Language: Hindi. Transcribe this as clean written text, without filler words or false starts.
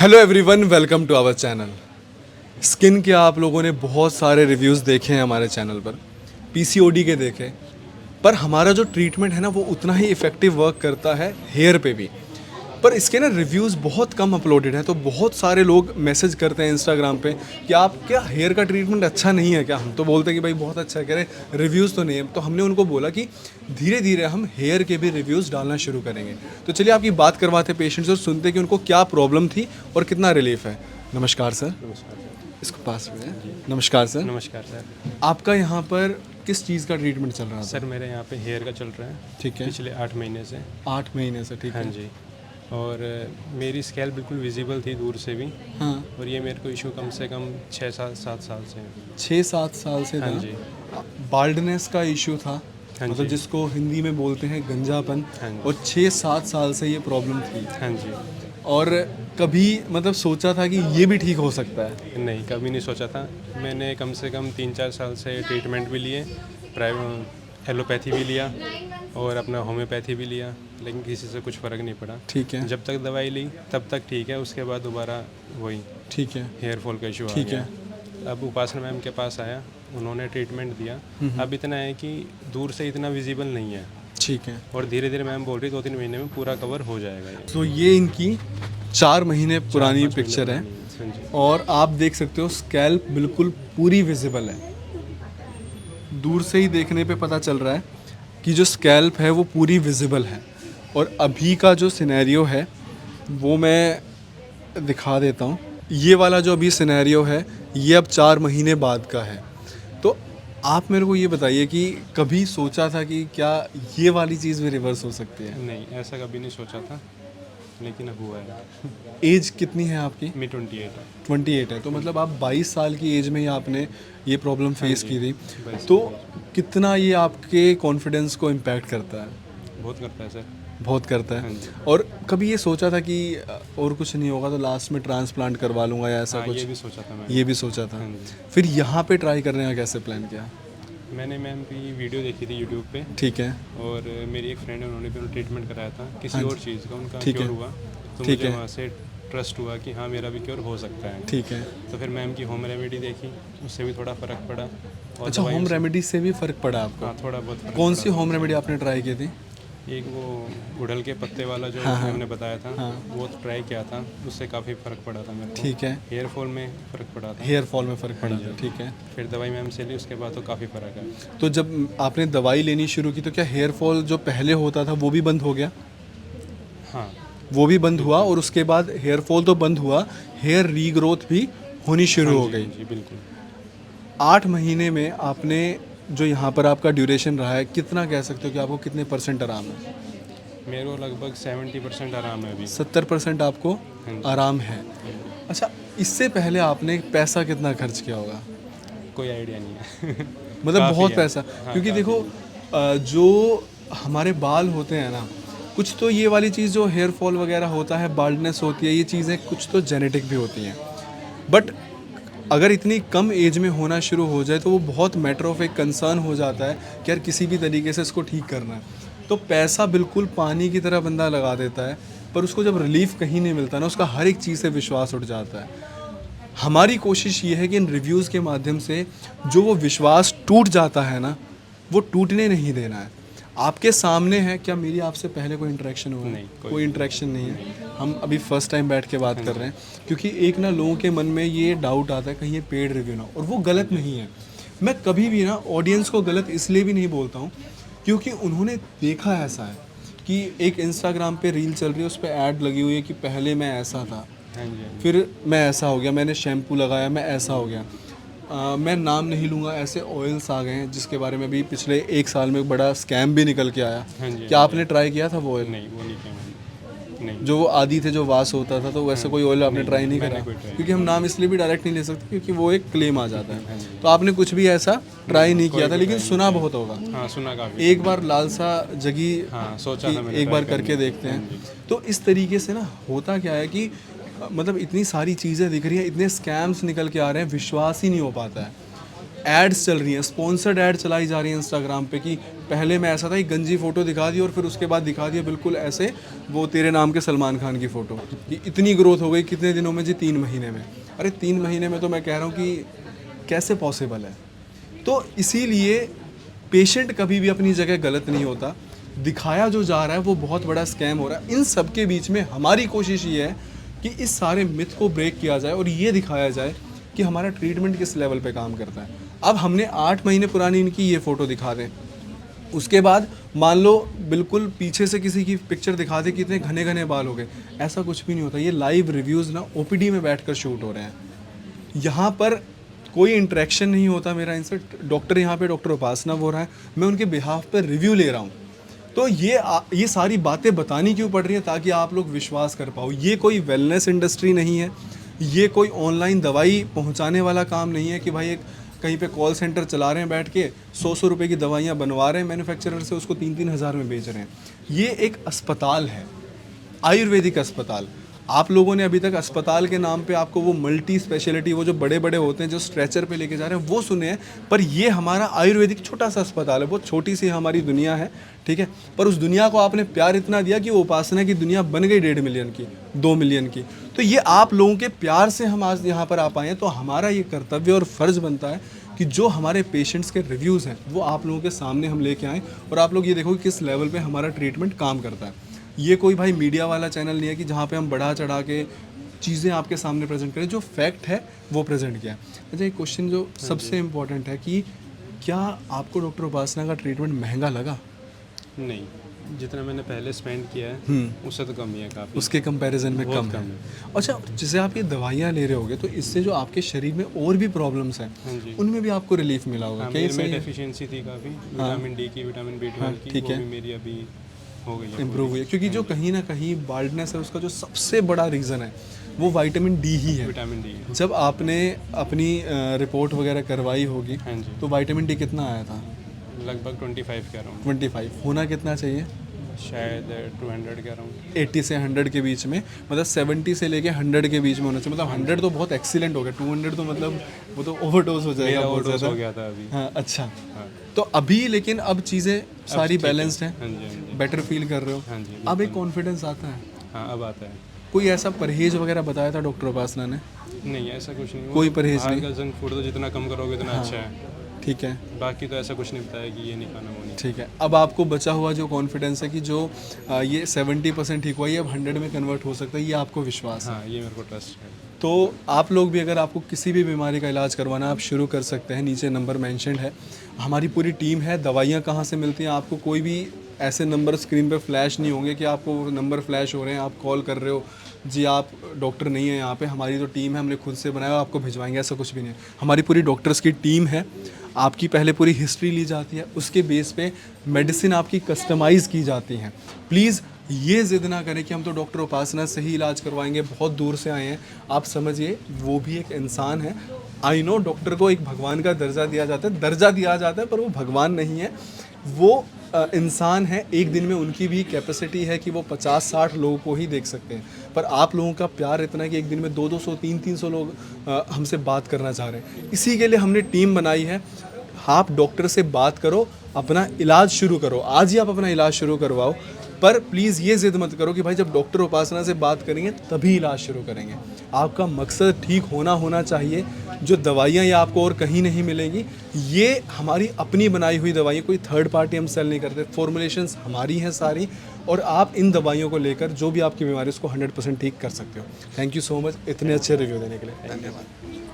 Hello everyone, welcome to our channel. Skin के आप लोगों ने बहुत सारे रिव्यूज़ देखे हैं हमारे चैनल पर, पीसीओडी के देखे, पर हमारा जो ट्रीटमेंट है ना वो उतना ही इफ़ेक्टिव वर्क करता है हेयर पे भी। पर इसके ना रिव्यूज़ बहुत कम अपलोडेड हैं, तो बहुत सारे लोग मैसेज करते हैं इंस्टाग्राम पे कि आप क्या हेयर का ट्रीटमेंट अच्छा नहीं है क्या। हम तो बोलते हैं कि भाई बहुत अच्छा है, कह रहे रिव्यूज़ तो नहीं है। तो हमने उनको बोला कि धीरे धीरे हम हेयर के भी रिव्यूज़ डालना शुरू करेंगे। तो चलिए आपकी बात करवाते पेशेंट्स और सुनते कि उनको क्या प्रॉब्लम थी और कितना रिलीफ है। नमस्कार सर। नमस्कार सर। इसको पास में है। नमस्कार सर। नमस्कार सर। आपका यहाँ पर किस चीज़ का ट्रीटमेंट चल रहा था? सर मेरे यहाँ पे हेयर का चल रहा है। ठीक है। पिछले 8 महीने से। 8 महीने से, ठीक हाँ है। जी। और मेरी स्कैल्प बिल्कुल विजिबल थी दूर से भी। हाँ, और ये मेरे को इशू कम से कम 6-7 साल से है। 6-7 साल से हाँ था। जी। बाल्डनेस का इशू था, हाँ मतलब जी। जिसको हिंदी में बोलते हैं गंजापन, हाँ जी। और 6-7 साल से ये प्रॉब्लम थी। हाँ जी। और कभी मतलब सोचा था कि ये भी ठीक हो सकता है? नहीं, कभी नहीं सोचा था। मैंने कम से कम 3-4 साल से ट्रीटमेंट भी लिए, एलोपैथी भी लिया और अपना होम्योपैथी भी लिया, लेकिन किसी से कुछ फ़र्क नहीं पड़ा। ठीक है, जब तक दवाई ली तब तक ठीक है, उसके बाद दोबारा वही ठीक है, हेयर फॉल का इशू आ ठीक गया। है। अब उपासना मैम के पास आया, उन्होंने ट्रीटमेंट दिया। अब इतना है कि दूर से इतना विजिबल नहीं है, ठीक है। और धीरे धीरे मैम बोल रही 2-3 महीने में पूरा कवर हो जाएगा ये। तो ये इनकी 4 महीने पुरानी 4-5 पिक्चर है, महीने पुरानी है। हाँ जी। और आप देख सकते हो स्कैल्प बिल्कुल पूरी विजिबल है। दूर से ही देखने पे पता चल रहा है कि जो स्कैल्प है वो पूरी विजिबल है। और अभी का जो सिनेरियो है वो मैं दिखा देता हूँ। ये वाला जो अभी सिनेरियो है ये अब 4 महीने बाद का है। तो आप मेरे को ये बताइए कि कभी सोचा था कि क्या ये वाली चीज़ भी रिवर्स हो सकती है? नहीं, ऐसा कभी नहीं सोचा था, लेकिन अब हुआ है। एज कितनी है आपकी? मी 28 है। 28 है, तो मतलब आप 22 साल की एज में ही आपने ये प्रॉब्लम फेस की थी। 22 तो कितना ये आपके कॉन्फिडेंस को इम्पैक्ट करता है? बहुत करता है सर। बहुत करता है। हाँ जी। और कभी ये सोचा था कि और कुछ नहीं होगा तो लास्ट में ट्रांसप्लांट करवा लूँगा या ऐसा हाँ, कुछ? ये भी सोचा था मैंने। ये भी सोचा था। हाँ जी। फिर यहाँ पे ट्राई करने का कैसे प्लान किया? मैंने मैम की वीडियो देखी थी यूट्यूब पे, ठीक है, और मेरी एक फ्रेंड है, उन्होंने भी ट्रीटमेंट कराया था किसी हाँ जी। और चीज़ का, उनका ठीक क्योर है। हुआ। तो ठीक मुझे है। वहाँ से ट्रस्ट हुआ कि हाँ मेरा भी क्योर हो सकता है। ठीक है। तो फिर मैम की होम रेमेडी देखी, उससे भी थोड़ा फ़र्क पड़ा। और अच्छा, दवाइयों होम से- रेमेडी से भी फ़र्क पड़ा आपको? हाँ, थोड़ा बहुत फ़र्क कौन पड़ा। सी होम रेमेडी आपने ट्राई की थी? एक वो गुड़हल के पत्ते वाला जो हाँ, हाँ। मैम ने बताया था, हाँ। वो ट्राई किया था, उससे काफ़ी फ़र्क पड़ा था मेरे को। ठीक है। हेयर फॉल में फ़र्क पड़ा था। हेयर फॉल में फ़र्क पड़ा हाँ था, जी। ठीक है। फिर दवाई मैम से ली, उसके बाद तो काफ़ी फ़र्क है। तो जब आपने दवाई लेनी शुरू की तो क्या हेयर फॉल जो पहले होता था वो भी बंद हो गया? हाँ। वो भी बंद हुआ, और उसके बाद हेयर फॉल तो बंद हुआ, हेयर रीग्रोथ भी होनी शुरू हो हाँ जी, गई। हाँ जी, बिल्कुल। 8 महीने में आपने जो यहाँ पर आपका ड्यूरेशन रहा है, कितना कह सकते हो कि आपको कितने परसेंट आराम है? मेरे को लगभग 70% आराम है अभी। 70% आपको हाँ जी। आराम है। अच्छा, इससे पहले आपने पैसा कितना खर्च किया होगा? कोई आइडिया नहीं है। मतलब काफ़ी बहुत है। पैसा, हाँ, क्योंकि काफ़ी देखो है। जो हमारे बाल होते हैं ना, कुछ तो ये वाली चीज़ जो हेयर फॉल वगैरह होता है, बाल्डनेस होती है, ये चीज़ें कुछ तो जेनेटिक भी होती हैं। बट अगर इतनी कम एज में होना शुरू हो जाए तो वो बहुत मैटर ऑफ एक कंसर्न हो जाता है कि यार किसी भी तरीके से इसको ठीक करना है। तो पैसा बिल्कुल पानी की तरह बंदा लगा देता है, पर उसको जब रिलीफ कहीं नहीं मिलता ना, उसका हर एक चीज़ से विश्वास उठ जाता है। हमारी कोशिश ये है कि इन रिव्यूज़ के माध्यम से जो वो विश्वास टूट जाता है ना, वो टूटने नहीं देना है। आपके सामने है, क्या मेरी आपसे पहले कोई इंटरेक्शन हुआ है? नहीं, कोई इंटरेक्शन नहीं है। हम अभी फर्स्ट टाइम बैठ के बात कर रहे हैं, क्योंकि एक ना लोगों के मन में ये डाउट आता है कहीं ये पेड रिव्यू ना हो, और वो गलत नहीं है। मैं कभी भी ना ऑडियंस को गलत इसलिए भी नहीं बोलता हूँ क्योंकि उन्होंने देखा ऐसा है कि एक इंस्टाग्राम पे रील चल रही है, उस पर ऐड लगी हुई है कि पहले मैं ऐसा था, हाँ जी, हाँ जी। फिर मैं ऐसा हो गया, मैंने शैम्पू लगाया, मैं ऐसा हो गया। मैं नाम नहीं लूँगा, ऐसे ऑयल्स आ गए हैं जिसके बारे में भी पिछले 1 साल में बड़ा स्कैम भी निकल के आया। हाँ जी, क्या हाँ आपने ट्राई किया था वो ऑयल? नहीं, वो नहीं किया मैंने। नहीं। जो वो आदि थे, जो वास होता था, तो वैसे कोई ऑयल आपने नहीं, ट्राई नहीं मैंने करा? कोई try क्योंकि हम नाम इसलिए भी डायरेक्ट नहीं ले सकते क्योंकि वो एक क्लेम आ जाता हाँ है। जी। तो आपने कुछ भी ऐसा ट्राई नहीं किया था, कोई लेकिन try नहीं सुना किया। बहुत होगा। हाँ, सुना काफ़ी। एक बार लालसा जगी हाँ, सोचा कि था मैंने एक बार try करके करने देखते हाँ हैं। जी। तो इस तरीके से ना होता क्या है कि मतलब इतनी सारी चीज़ें दिख रही हैं, इतने स्कैम्स निकल के आ रहे हैं, विश्वास ही नहीं हो पाता है। एड्स चल रही हैं, स्पॉन्सर्ड ऐड चलाई जा रही है इंस्टाग्राम पे कि पहले में ऐसा था कि गंजी फ़ोटो दिखा दी और फिर उसके बाद दिखा दिया बिल्कुल ऐसे वो तेरे नाम के सलमान खान की फ़ोटो कि इतनी ग्रोथ हो गई कितने दिनों में जी, 3 महीने में। अरे 3 महीने में तो मैं कह रहा हूँ कि कैसे पॉसिबल है। तो इसीलिए पेशेंट कभी भी अपनी जगह गलत नहीं होता, दिखाया जो जा रहा है वो बहुत बड़ा स्कैम हो रहा है। इन सब के बीच में हमारी कोशिश ये है कि इस सारे मिथ को ब्रेक किया जाए और ये दिखाया जाए कि हमारा ट्रीटमेंट किस लेवल पे काम करता है। अब हमने 8 महीने पुरानी इनकी ये फ़ोटो दिखा दें, उसके बाद मान लो बिल्कुल पीछे से किसी की पिक्चर दिखा दे कि इतने घने घने बाल हो गए, ऐसा कुछ भी नहीं होता। ये लाइव रिव्यूज़ ना ओपीडी में बैठकर शूट हो रहे हैं, यहाँ पर कोई इंटरेक्शन नहीं होता मेरा इनसे। डॉक्टर यहाँ पे डॉक्टर उपासना हो रहा है, मैं उनके बिहाफ पर रिव्यू ले रहा हूँ। तो ये सारी बातें बतानी क्यों पड़ रही हैं, ताकि आप लोग विश्वास कर पाओ। ये कोई वेलनेस इंडस्ट्री नहीं है, ये कोई ऑनलाइन दवाई पहुँचाने वाला काम नहीं है कि भाई एक कहीं पे कॉल सेंटर चला रहे हैं बैठ के 100 रुपए की दवाइयाँ बनवा रहे हैं मैन्युफैक्चरर से, उसको 3-3 हज़ार में बेच रहे हैं। ये एक अस्पताल है, आयुर्वेदिक अस्पताल। आप लोगों ने अभी तक अस्पताल के नाम पे आपको वो मल्टी स्पेशलिटी, वो जो बड़े बड़े होते हैं जो स्ट्रेचर पे लेके जा रहे हैं, वो सुने हैं, पर ये हमारा आयुर्वेदिक छोटा सा अस्पताल है। बहुत छोटी सी हमारी दुनिया है, ठीक है, पर उस दुनिया को आपने प्यार इतना दिया कि वो उपासना की दुनिया बन गई 1.5 मिलियन की, 2 मिलियन की। तो ये आप लोगों के प्यार से हम आज यहाँ पर आ पाए हैं। तो हमारा ये कर्तव्य और फ़र्ज़ बनता है कि जो हमारे पेशेंट्स के रिव्यूज़ हैं वो आप लोगों के सामने हम लेके आएँ और आप लोग ये देखो कि किस लेवल पे हमारा ट्रीटमेंट काम करता है। ये कोई भाई मीडिया वाला चैनल नहीं है कि जहाँ पे हम बढ़ा चढ़ा के चीज़ें आपके सामने प्रेजेंट करें, जो फैक्ट है वो प्रेजेंट किया है। अच्छा, एक क्वेश्चन जो सबसे इम्पोर्टेंट है कि क्या आपको डॉक्टर उपासना का ट्रीटमेंट महंगा लगा? नहीं, जितना मैंने पहले स्पेंड किया है उससे तो कम ही है काफ़ी, उसके कंपैरिजन में बहुत कम कम है। अच्छा, जैसे आप ये दवाइयाँ ले रहे होगे तो इससे जो आपके शरीर में और भी प्रॉब्लम्स हैं हाँ जी। उनमें भी आपको रिलीफ मिला होगा? हाँ, क्या ये मेरे में सही है? डेफिशिएंसी थी काफ़ी, विटामिन डी की, विटामिन B12 की, ठीक वो है। भी मेरी अभी हो गई है इम्प्रूव हुई है, क्योंकि जो कहीं ना कहीं बाल्डनेस है उसका जो सबसे बड़ा रीज़न है वो विटामिन डी ही है। Vitamin D. जब आपने अपनी रिपोर्ट वगैरह करवाई होगी हाँ जी, तो विटामिन डी कितना आया था? लगभग 25 कह रहा हूँ, 25। होना कितना चाहिए? शायद 200 कह रहा हूँ। 80 से 100 के बीच में, मतलब 70 से लेके 100 के बीच में होना चाहिए। मतलब 100 तो बहुत एक्सीलेंट हो गया, 200 तो मतलब वो तो ओवरडोज हो जाएगा, मेरा बहुत ओवरडोज ज़्यादा। हो गया था अभी। हाँ, अच्छा। हाँ तो अभी लेकिन अब चीज़ें सारी ठीक है। बैलेंस्ड हैं, हाँ जी, हाँ जी, बेटर फील कर रहे हो, हाँ जी, अब एक कॉन्फिडेंस आता है। हाँ अब आता है। कोई ऐसा परहेज वगैरह बताया था डॉक्टर उपासना ने? नहीं, ऐसा कुछ नहीं, कोई वो परहेज बाहर नहीं? का जंक फूड तो जितना कम करोगे उतना अच्छा है, ठीक है, बाकी तो ऐसा कुछ नहीं बताया कि ये नहीं खाना, वो नहीं। ठीक है। अब आपको बचा हुआ जो कॉन्फिडेंस है कि जो ये 70% ठीक हुआ, ये अब 100 में कन्वर्ट हो सकता है, ये आपको विश्वास है। हाँ, ये मेरे को ट्रस्ट है। तो आप लोग भी अगर आपको किसी भी बीमारी का इलाज करवाना आप शुरू कर सकते हैं, नीचे नंबर मेंशन्ड है। हमारी पूरी टीम है। दवाइयाँ कहाँ से मिलती हैं, आपको कोई भी ऐसे नंबर स्क्रीन पे फ्लैश नहीं होंगे कि आपको नंबर फ्लैश हो रहे हैं, आप कॉल कर रहे हो जी आप डॉक्टर नहीं है यहाँ पे, हमारी तो टीम है, हमने खुद से बनाया, आपको भिजवाएंगे, ऐसा कुछ भी नहीं है। हमारी पूरी डॉक्टर्स की टीम है। आपकी पहले पूरी हिस्ट्री ली जाती है, उसके बेस पे मेडिसिन आपकी कस्टमाइज़ की जाती हैं। प्लीज़ ये ज़िद ना करें कि हम तो डॉक्टर उपासना से ही इलाज करवाएंगे, बहुत दूर से आए हैं। आप समझिए वो भी एक इंसान है। आई नो डॉक्टर को एक भगवान का दर्जा दिया जाता है, पर वो भगवान नहीं है, वो इंसान है। एक दिन में उनकी भी कैपेसिटी है कि वो 50-60 लोगों को ही देख सकते हैं, पर आप लोगों का प्यार इतना है कि एक दिन में 200, 300 लोग हमसे बात करना चाह रहे हैं। इसी के लिए हमने टीम बनाई है। आप डॉक्टर से बात करो, अपना इलाज शुरू करो, आज ही आप अपना इलाज शुरू करवाओ। पर प्लीज़ ये ज़िद मत करो कि भाई जब डॉक्टर उपासना से बात करेंगे तभी इलाज शुरू करेंगे। आपका मकसद ठीक होना चाहिए। जो दवाइयाँ ये आपको और कहीं नहीं मिलेंगी, ये हमारी अपनी बनाई हुई दवाइयाँ, कोई थर्ड पार्टी हम सेल नहीं करते। फॉर्मुलेशंस हमारी हैं सारी, और आप इन दवाइयों को लेकर जो भी आपकी बीमारी है उसको 100% ठीक कर सकते हो। थैंक यू सो मच इतने अच्छे रिव्यू देने के लिए। धन्यवाद।